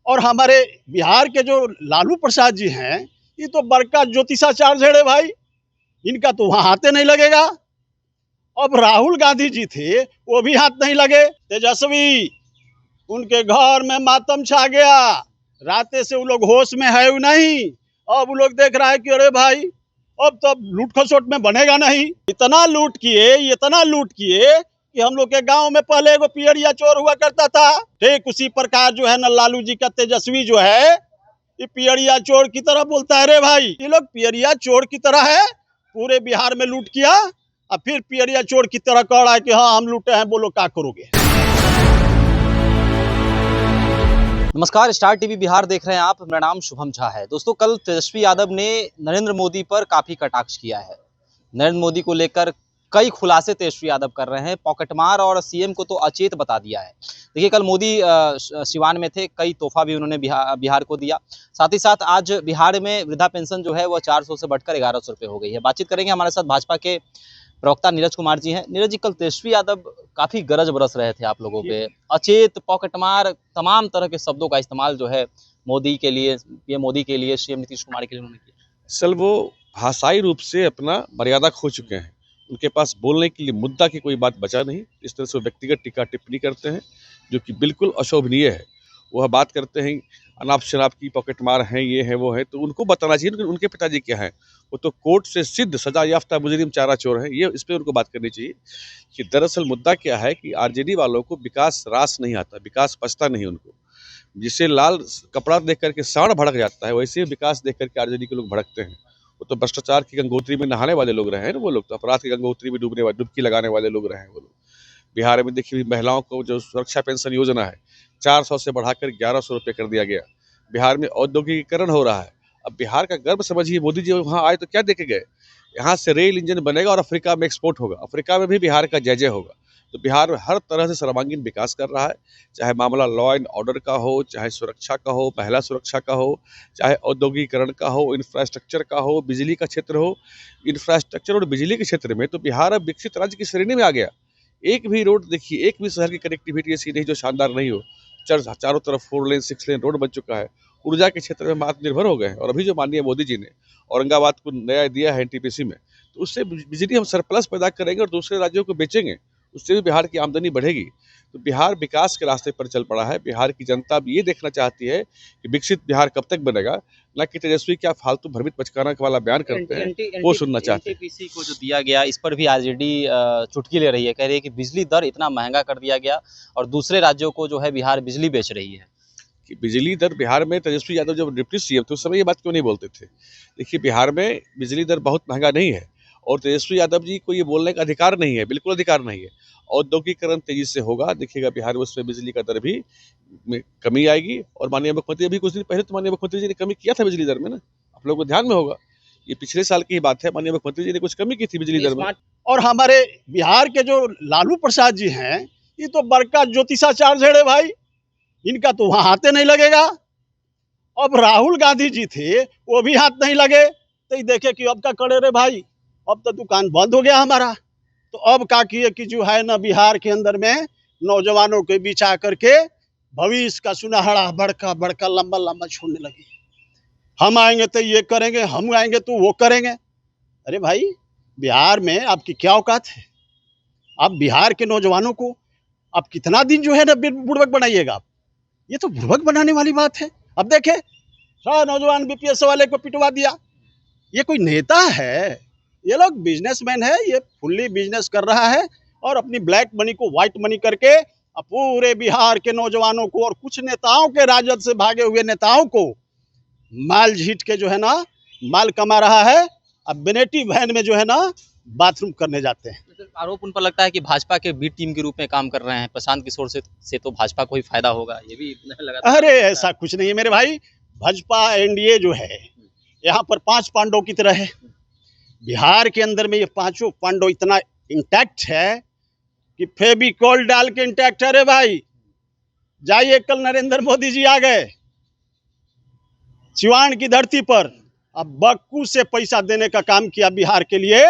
और हमारे बिहार के जो लालू प्रसाद जी हैं, ये तो बड़का ज्योतिषाचार्य है भाई, इनका तो वहां हाथे नहीं लगेगा। अब राहुल गांधी जी थे, वो भी हाथ नहीं लगे। तेजस्वी, उनके घर में मातम छा गया, राते से वो लोग होश में है नहीं। अब वो लोग देख रहा है कि अरे भाई अब तो लूट खसोट में बनेगा नहीं। इतना लूट किए कि हम लोग के गांव में पहले एगो पियरिया चोर हुआ करता था। ठीक उसी प्रकार जो है ना, लालू जी का तेजस्वी जो है, ये पियरिया चोर की तरह बोलता है। रे भाई, ये लोग पियरिया चोर की तरह है, पूरे बिहार में लूट किया और फिर पियरिया चोर की तरह कह रहा है कि हाँ हम लूटे हैं, बोलो क्या करोगे। नमस्कार, स्टार टीवी बिहार देख रहे हैं आप। मेरा नाम शुभम झा है। दोस्तों, कल तेजस्वी यादव ने नरेंद्र मोदी पर काफी कटाक्ष किया है। नरेंद्र मोदी को लेकर कई खुलासे तेजस्वी यादव कर रहे हैं। पॉकेटमार और सीएम को तो अचेत बता दिया है। देखिए, कल मोदी सिवान में थे, कई तोहफा भी उन्होंने बिहार को दिया। साथ ही साथ आज बिहार में वृद्धा पेंशन जो है वो 400 से बढ़कर 1100 रुपये हो गई है। बातचीत करेंगे, हमारे साथ भाजपा के प्रवक्ता नीरज कुमार जी हैं। नीरज जी, कल तेजस्वी यादव काफी गरज बरस रहे थे आप लोगों पे। अचेत, पॉकेटमार, तमाम तरह के शब्दों का इस्तेमाल जो है मोदी के लिए, पीएम मोदी के लिए, सीएम नीतीश कुमार के लिए उन्होंने किया। असल वो भाषाई रूप से अपना मर्यादा खो चुके हैं। उनके पास बोलने के लिए मुद्दा की कोई बात बचा नहीं। इस तरह से वो व्यक्तिगत टीका टिप्पणी करते हैं, जो कि बिल्कुल अशोभनीय है। वह बात करते हैं अनाप शनाप की, पॉकेटमार हैं, ये है वो है, तो उनको बताना चाहिए उनके पिताजी क्या हैं। वो तो कोर्ट से सिद्ध सजा याफ्ता मुजरिम चारा चोर हैं। ये इस पर उनको बात करनी चाहिए कि दरअसल मुद्दा क्या है कि आरजेडी वालों को विकास रास नहीं आता, विकास पछता नहीं उनको। जिसे लाल कपड़ा देख करके साढ़ भड़क जाता है, वैसे विकास देख करके आरजेडी के लोग भड़कते हैं। वो तो भ्रष्टाचार की गंगोत्री में नहाने वाले लोग रहे हैं, वो लोग तो अपराध की गंगोत्री में डुबकी लगाने वाले लोग रहे हैं वो लोग। बिहार में देखिए, महिलाओं को जो सुरक्षा पेंशन योजना है 400 से बढ़ाकर 1100 रुपये कर दिया गया। बिहार में औद्योगिकीकरण हो रहा है। अब बिहार का गर्व समझिए, मोदी जी वहाँ आए तो क्या देखे गए, यहाँ से रेल इंजन बनेगा और अफ्रीका में एक्सपोर्ट होगा, अफ्रीका में भी बिहार का जय जय होगा। तो बिहार हर तरह से सर्वांगीण विकास कर रहा है, चाहे मामला लॉ एंड ऑर्डर का हो, चाहे सुरक्षा का हो, महिला सुरक्षा का हो, चाहे औद्योगिकीकरण का हो, इंफ्रास्ट्रक्चर का हो, बिजली का क्षेत्र हो। इंफ्रास्ट्रक्चर और बिजली के क्षेत्र में तो बिहार अब विकसित राज्य की श्रेणी में आ गया। एक भी रोड देखिए, एक भी शहर की कनेक्टिविटी ऐसी नहीं जो शानदार नहीं हो। चारों तरफ 4 लेन 6 लेन रोड बन चुका है। ऊर्जा के क्षेत्र में आत्मनिर्भर हो गए हैं। और अभी जो माननीय मोदी जी ने औरंगाबाद को नया दिया है एनटीपीसी में, तो उससे बिजली हम सरप्लस पैदा करेंगे और दूसरे राज्यों को बेचेंगे, उससे भी बिहार की आमदनी बढ़ेगी। तो बिहार विकास के रास्ते पर चल पड़ा है। बिहार की जनता भी ये देखना चाहती है कि विकसित बिहार कब तक बनेगा, ना कि तेजस्वी क्या फालतू भ्रमित बचकाना वाला बयान करते हैं, वो सुनना चाहते हैं। एनटीपीसी को जो दिया गया, इस पर भी आरजेडी चुटकी ले रही है, कह रही है कि बिजली दर इतना महंगा कर दिया गया और दूसरे राज्यों को जो है बिहार बिजली बेच रही है। कि बिजली दर बिहार में तेजस्वी यादव जब डिप्टी सीएम थे उस समय ये बात क्यों नहीं बोलते थे। देखिए, बिहार में बिजली दर बहुत महंगा नहीं है और तेजस्वी यादव जी को ये बोलने का अधिकार नहीं है, बिल्कुल अधिकार नहीं है। औद्योगिकीकरण तेजी से होगा, देखिएगा बिहार में उसमें बिजली का दर भी में कमी आएगी। और माननीय मुख्यमंत्री अभी कुछ दिन पहले तो माननीय मुख्यमंत्री जी ने कमी किया था बिजली दर में ना, आप लोगों को ध्यान में होगा, ये पिछले साल की ही बात है। माननीय मुख्यमंत्री जी ने कुछ कमी की थी बिजली दर में। और हमारे बिहार के जो लालू प्रसाद जी हैं, ये तो बड़का ज्योतिषाचार्य है भाई, इनका तो वहां हाथे नहीं लगेगा। अब राहुल गांधी जी थे, वो भी हाथ नहीं लगे। तो देखे कि अब क्या करे रे भाई, अब तो दुकान बंद हो गया हमारा। तो अब क्या किए कि जो है ना, बिहार के अंदर में नौजवानों के बीच आकर के भविष्य का सुनहरा बड़का बड़का लंबा लंबा छोड़ने लगे। हम आएंगे तो ये करेंगे, हम आएंगे तो वो करेंगे। अरे भाई, बिहार में आपकी क्या औकात है? आप बिहार के नौजवानों को आप कितना दिन जो है ना बुड़बक बनाइएगा आप? ये तो बुड़बक बनाने वाली बात है। अब देखे, नौजवान बीपीएस वाले को पिटवा दिया। ये कोई नेता है? ये लोग बिजनेसमैन है, ये फुल्ली बिजनेस कर रहा है और अपनी ब्लैक मनी को व्हाइट मनी करके पूरे बिहार के नौजवानों को और कुछ नेताओं के राजद से भागे हुए नेताओं को माल झीट के जो है ना माल कमा रहा है। अब बेनेटी वैन में जो है ना बाथरूम करने जाते हैं। आरोप उन पर लगता है कि भाजपा के बी टीम के रूप में काम कर रहे हैं। प्रशांत किशोर से तो भाजपा को ही फायदा होगा, ये भी लगा। अरे ऐसा कुछ नहीं है मेरे भाई। भाजपा एनडीए जो है यहाँ पर 5 पांडवों की तरह है। बिहार के अंदर में ये 5 पांडव इतना इंटैक्ट है कि फेविकॉल डाल के इंटैक्ट है रे भाई। जाइए, कल नरेंद्र मोदी जी आ गए सिवान की धरती पर, अब बक्कू से पैसा देने का काम किया बिहार के लिए।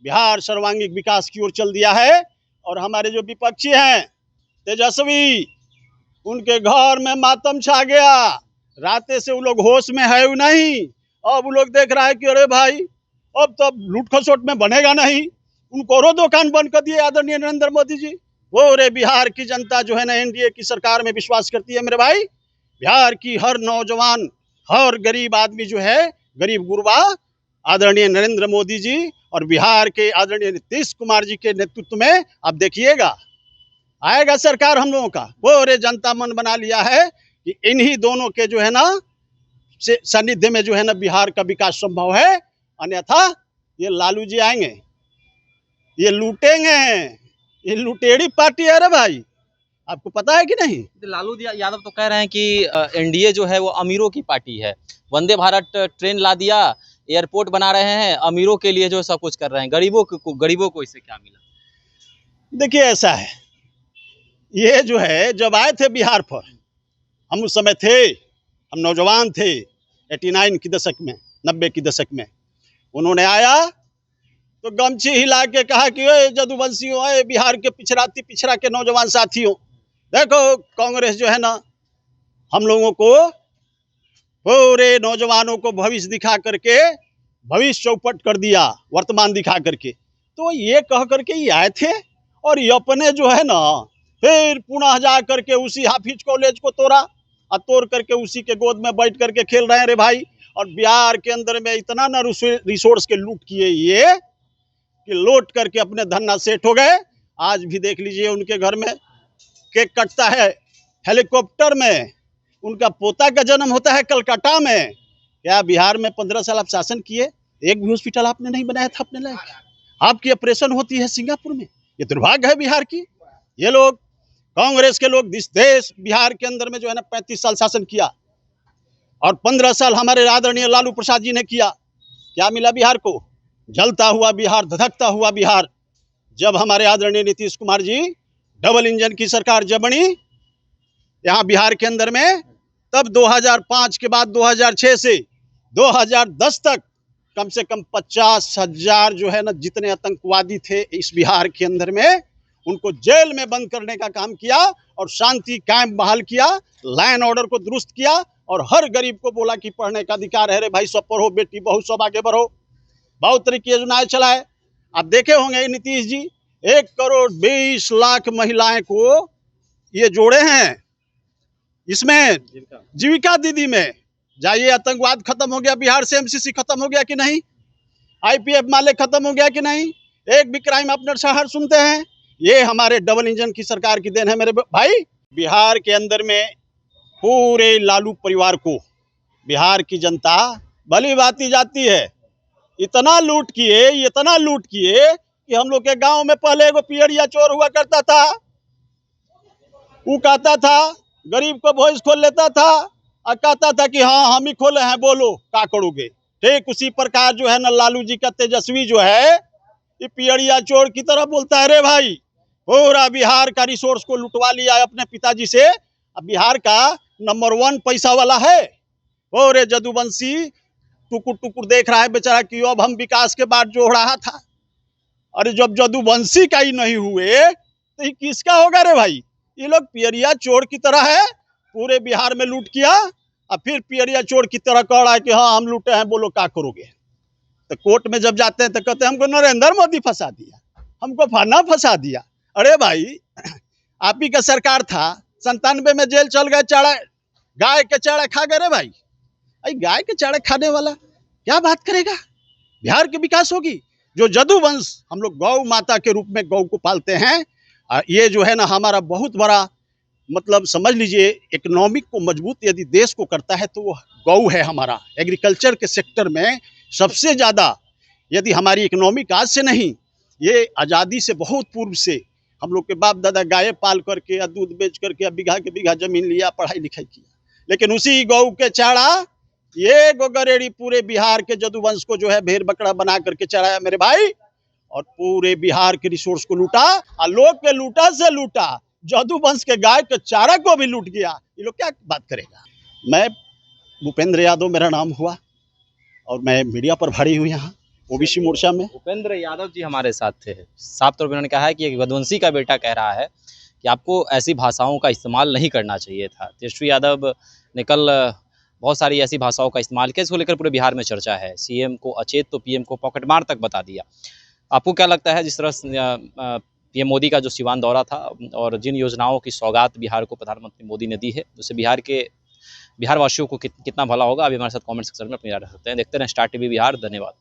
बिहार सर्वांगीण विकास की ओर चल दिया है। और हमारे जो विपक्षी हैं तेजस्वी, उनके घर में मातम छा गया। राते से वो लोग होश में है नहीं। अब वो लोग देख रहा है कि अरे भाई अब तो लूट खसोट में बनेगा नहीं। उनको रो दुकान बंद कर दिए आदरणीय नरेंद्र मोदी जी। वो रे बिहार की जनता जो है ना एनडीए की सरकार में विश्वास करती है मेरे भाई। बिहार की हर नौजवान, हर गरीब आदमी जो है, गरीब गुरबा आदरणीय नरेंद्र मोदी जी और बिहार के आदरणीय नीतीश कुमार जी के नेतृत्व में अब देखिएगा आएगा सरकार हम लोगों का। वो रे जनता मन बना लिया है कि इन्हीं दोनों के जो है ना सानिध्य में जो है ना बिहार का विकास संभव है। अन्यथा ये लालू जी आएंगे, ये लूटेंगे। ये लुटेरी पार्टी है रे भाई, आपको पता है कि नहीं? लालू यादव तो कह रहे हैं कि एनडीए जो है वो अमीरों की पार्टी है। वंदे भारत ट्रेन ला दिया, एयरपोर्ट बना रहे हैं, अमीरों के लिए जो सब कुछ कर रहे हैं, गरीबों को इससे क्या मिला? देखिए ऐसा है, ये जो है जब आए थे बिहार पर, हम उस समय थे, हम नौजवान थे 89 की दशक में, 90 की दशक में। उन्होंने आया तो गमछी हिला के कहा कि ओए जदुवंशियों, ओए बिहार के पिछड़ा के नौजवान साथियों, देखो कांग्रेस जो है ना हम लोगों को, पूरे नौजवानों को भविष्य दिखा करके भविष्य चौपट कर दिया, वर्तमान दिखा करके। तो ये कह करके ये आए थे और ये अपने जो है ना फिर पुनः जा करके उसी हाफिज कॉलेज को तोड़ा और तोड़ करके उसी के गोद में बैठ करके खेल रहे हैं रे भाई। और बिहार के अंदर में इतना ना रिसोर्स के लूट किए ये कि लौट करके अपने धन्ना सेठ हो गए। आज भी देख लीजिए उनके घर में केक कटता है हेलीकॉप्टर में, उनका पोता का जन्म होता है कलकत्ता में। क्या बिहार में 15 साल आप शासन किए, एक भी हॉस्पिटल आपने नहीं बनाया था अपने लायक? आपकी ऑपरेशन होती है सिंगापुर में। ये दुर्भाग्य है बिहार की। ये लोग कांग्रेस के लोग इस देश बिहार के अंदर में जो है ना 35 साल शासन किया और 15 साल हमारे आदरणीय लालू प्रसाद जी ने किया। क्या मिला बिहार को? जलता हुआ बिहार, धधकता हुआ बिहार। जब हमारे आदरणीय नीतीश कुमार जी डबल इंजन की सरकार जब बनी यहाँ बिहार के अंदर में, तब 2005 के बाद 2006 से 2010 तक कम से कम 50,000 जो है ना जितने आतंकवादी थे इस बिहार के अंदर में, उनको जेल में बंद करने का काम किया और शांति कायम बहाल किया, लाइन ऑर्डर को दुरुस्त किया और हर गरीब को बोला कि पढ़ने का अधिकार है रे भाई, सब पढ़ो, बेटी बहू सब आगे बढ़ो। बहुत तरह की योजनाएं चलाए। आप देखे होंगे नीतीश जी 1,20,00,000 महिलाएं को ये जोड़े हैं इसमें जीविका दीदी में। जाइए, आतंकवाद खत्म हो गया बिहार से, एमसीसी खत्म हो गया कि नहीं, आईपीएफ माले खत्म हो गया कि नहीं, एक भी क्राइम आप नरसंहार सुनते हैं? ये हमारे डबल इंजन की सरकार की देन है मेरे भाई। बिहार के अंदर में पूरे लालू परिवार को बिहार की जनता भली भांति जाती है। इतना लूट किए कि हम लोग के गांव में पहले एगो पियरिया चोर हुआ करता था। वो कहता था, गरीब को वॉइस खोल लेता था और कहता था कि हाँ हम ही खोले हैं, बोलो क्या करोगे। ठीक उसी प्रकार जो है ना लालू जी का तेजस्वी जो है ये पियरिया चोर की तरह बोलता है रे भाई। पूरा बिहार का रिसोर्स को लुटवा लिया अपने पिताजी से। अब बिहार का नंबर 1 पैसा वाला है। और जदुवंशी टुकुर टुकुर देख रहा है बेचारा कि अब हम विकास के बाद जोड़ रहा था। अरे जब जदुवंशी का ही नहीं हुए तो ये किसका होगा रे भाई? ये लोग पियरिया चोर की तरह है, पूरे बिहार में लूट किया और फिर पियरिया चोर की तरह कह रहा है कि हाँ हम लूटे हैं, बोलो क्या करोगे। तो कोर्ट में जब जाते हैं तो कहते हैं हमको नरेंद्र मोदी फंसा दिया, हमको फलाना फंसा दिया। अरे भाई आप ही का सरकार था, 97 में जेल चल गए, चाड़ा गाय के चाड़ा खा गए रे भाई। अरे गाय के चाड़ा खाने वाला क्या बात करेगा? बिहार की विकास होगी? जो जदुवंश हम लोग गौ माता के रूप में गौ को पालते हैं, ये जो है ना हमारा बहुत बड़ा मतलब समझ लीजिए इकोनॉमिक को मजबूत यदि देश को करता है तो वो गौ है हमारा। एग्रीकल्चर के सेक्टर में सबसे ज़्यादा यदि हमारी इकोनॉमिक आज से नहीं, ये आज़ादी से बहुत पूर्व से हम लोग के बाप दादा गाय पाल करके या दूध बेच करके बीघा के बीघा जमीन लिया, पढ़ाई लिखाई किया। लेकिन उसी गौ के चारा ये गोगरेड़ी पूरे बिहार के जदुवंश को जो है भेड़ बकरा बना करके चढ़ाया मेरे भाई, और पूरे बिहार के रिसोर्स को लूटा और लोग के लूटा से लूटा, जदुवंश के गाय के चारा को भी लूट गया। ये लोग क्या बात करेगा? मैं भूपेंद्र यादव मेरा नाम हुआ और मैं मीडिया पर भारी हूँ यहाँ ओबीसी मोर्चा में। भूपेंद्र यादव जी हमारे साथ थे, साफ तौर पर उन्होंने कहा है कि एक यदुवंशी का बेटा कह रहा है कि आपको ऐसी भाषाओं का इस्तेमाल नहीं करना चाहिए था। तेजस्वी यादव ने कल बहुत सारी ऐसी भाषाओं का इस्तेमाल किया, इसको लेकर पूरे बिहार में चर्चा है। सीएम को अचेत तो पीएम को पॉकेटमार तक बता दिया। आपको क्या लगता है, जिस तरह पीएम मोदी का जो सिवान दौरा था और जिन योजनाओं की सौगात बिहार को प्रधानमंत्री मोदी ने दी है, उससे बिहार वासियों को कितना भला होगा? अभी हमारे साथ कमेंट सेक्शन में अपनी राय रख सकते हैं। देखते रहें स्टार टीवी बिहार। धन्यवाद।